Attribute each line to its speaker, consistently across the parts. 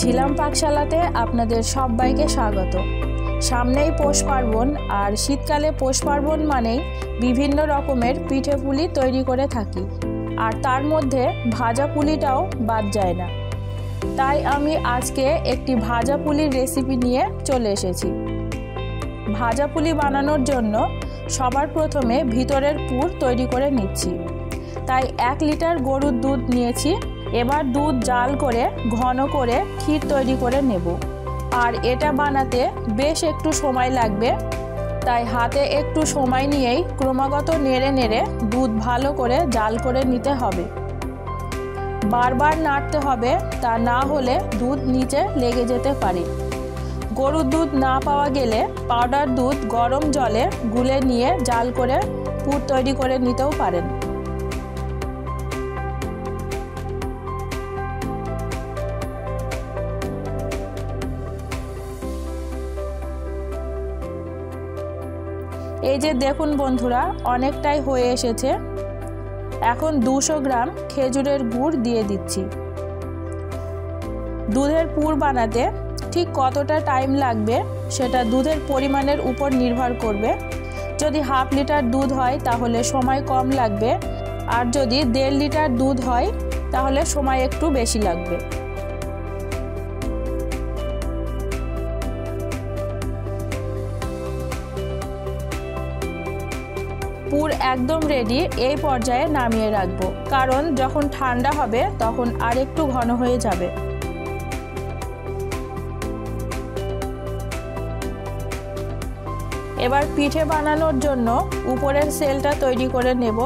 Speaker 1: ঝিলাম পাকশালাতে আপনাদের সবাইকে স্বাগত। সামনেই পৌষ পার্বণ, আর শীতকালে পৌষ পার্বণ মানেই বিভিন্ন রকমের পিঠে পুলি তৈরি করে থাকি, আর তার মধ্যে ভাজা পুলিটাও বাদ যায় না। তাই আমি আজকে একটি ভাজা পুলির রেসিপি নিয়ে চলে এসেছি। ভাজা পুলি বানানোর জন্য সবার প্রথমে ভিতরের পুর তৈরি করে নিচ্ছি। তাই 1 লিটার গরুর দুধ নিয়েছি। এবার দুধ জাল করে ঘন করে ক্ষীর তৈরি করে নেব। আর এটা বানাতে বেশ একটু সময় লাগবে, তাই হাতে একটু সময় নিয়েই ক্রমাগত নেড়ে নেড়ে দুধ ভালো করে জাল করে নিতে হবে। বারবার নাড়তে হবে, তা না হলে দুধ নিচে লেগে যেতে পারে। গরুর দুধ না পাওয়া গেলে পাউডার দুধ গরম জলে গুলে নিয়ে জাল করে পুর তৈরি করে নিতেও পারেন। এই যে দেখুন বন্ধুরা, অনেকটাই হয়ে এসেছে। এখন 200 গ্রাম খেজুরের গুড় দিয়ে দিচ্ছি। দুধের পুর বানাতে ঠিক কতটা টাইম লাগবে সেটা দুধের পরিমাণের উপর নির্ভর করবে। যদি 1/2 লিটার দুধ হয় তাহলে সময় কম লাগবে, আর যদি 1.5 লিটার দুধ হয় তাহলে সময় একটু বেশি লাগবে। পুর একদম রেডি। এই পর্যায়ে নামিয়ে রাখবো, কারণ যখন ঠান্ডা হবে তখন আর একটু ঘন হয়ে যাবে। এবার পিঠে বানানোর জন্য উপরের সেলটা তৈরি করে নেব।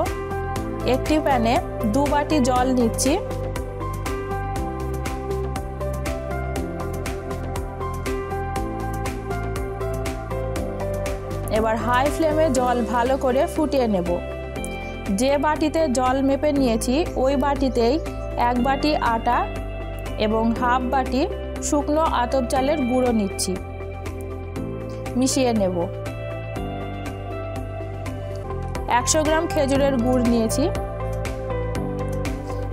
Speaker 1: একটি প্যানে 2 বাটি জল নিচ্ছি। এবার হাই ফ্লেমে জল ভালো করে ফুটিয়ে নেব। যে বাটিতে জল মেপে নিয়েছি ওই বাটিতেই 1 বাটি আটা এবং 1/2 বাটি শুকনো আতপ চালের গুঁড়ো নিচ্ছি। মিশিয়ে নেব। 100 গ্রাম খেজুরের গুড় নিয়েছি।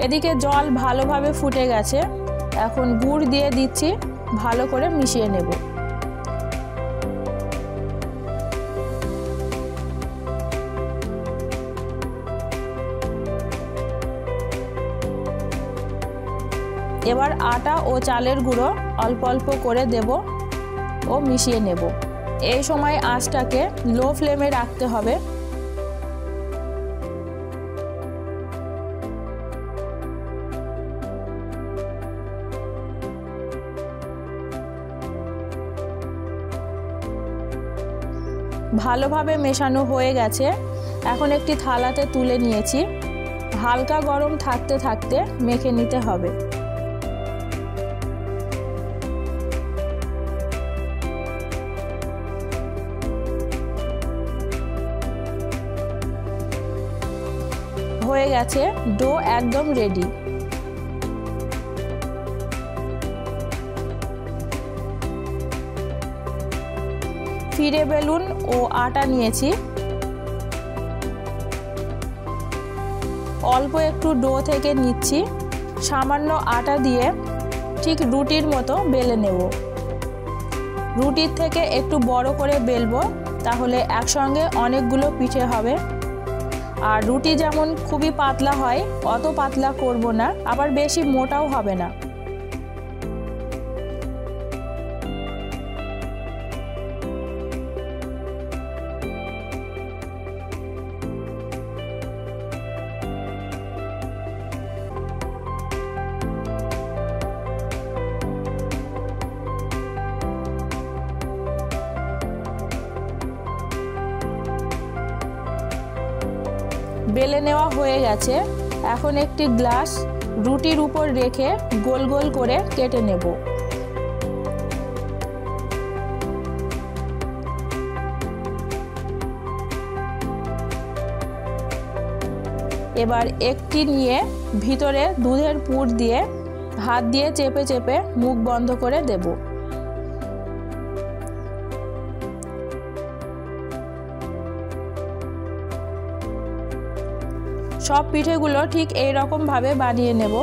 Speaker 1: এদিকে জল ভালোভাবে ফুটে গেছে। এখন গুড় দিয়ে দিচ্ছি, ভালো করে মিশিয়ে নেব। এবার আটা ও চালের গুঁড়ো অল্প অল্প করে দেব ও মিশিয়ে নেব। এই সময় আঁচটাকে লো ফ্লেমে রাখতে হবে। ভালোভাবে মেশানো হয়ে গেছে। এখন একটি থালাতে তুলে নিয়েছি। হালকা গরম থাকতে থাকতে মেখে নিতে হবে। হয়ে গেছে, ডো একদম রেডি। ফিরে বেলুন ও আটা নিয়েছি। অল্প একটু ডো থেকে নিচ্ছি। সামান্য আটা দিয়ে ঠিক রুটির মতো বেলে নেব। রুটির থেকে একটু বড় করে বেলবো, তাহলে একসঙ্গে অনেকগুলো পিঠে হবে। আর রুটি যেমন খুবই পাতলা হয়, অত পাতলা করব না, আবার বেশি মোটাও হবে না। বেলে নেওয়া হয়ে গেছে। এখন একটি গ্লাস রুটির উপর রেখে গোল গোল করে কেটে নেব। এবার একটি নিয়ে ভিতরে দুধের পুর দিয়ে হাত দিয়ে চেপে চেপে মুখ বন্ধ করে দেব। সব পিঠেগুলো ঠিক এই রকম ভাবে বানিয়ে নেব।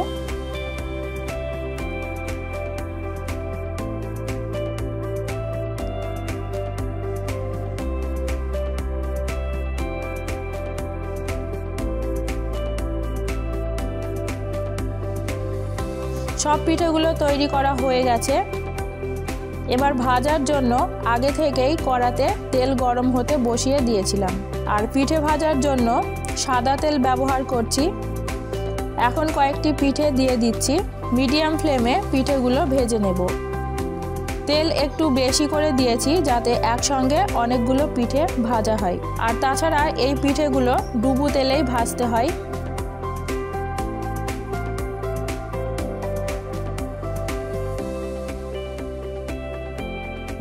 Speaker 1: সব পিঠেগুলো তৈরি করা হয়ে গেছে। এবার ভাজার জন্য আগে থেকেই কড়াতে তেল গরম হতে বসিয়ে দিয়েছিলাম। আর পিঠে ভাজার জন্য সাদা তেল ব্যবহার করছি। এখন কয়েকটি পিঠে দিয়ে দিচ্ছি। মিডিয়াম ফ্লেমে পিঠেগুলো ভেজে নেব। তেল একটু বেশি করে দিয়েছি যাতে একসঙ্গে অনেকগুলো পিঠে ভাজা হয়। আর তাছাড়া এই পিঠেগুলো ডুবো তেলেই ভাজতে হয়।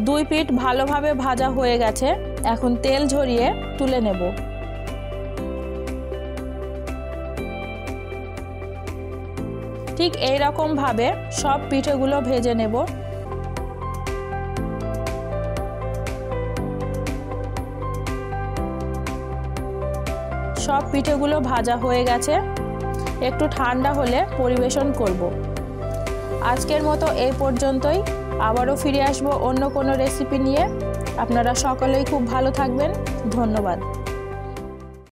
Speaker 1: দুই পিঠ ভালোভাবে ভাজা হয়ে গেছে। এখন তেল ঝরিয়ে তুলে নেব। ঠিক এই রকম ভাবে সব পিঠেগুলো ভেজে নেব। সব পিঠেগুলো ভাজা হয়ে গেছে। একটু ঠান্ডা হলে পরিবেশন করব। আজকের মতো এই পর্যন্তই। আবারও ফিরে আসবো অন্য কোনো রেসিপি নিয়ে। আপনারা সকলেই খুব ভালো থাকবেন। ধন্যবাদ।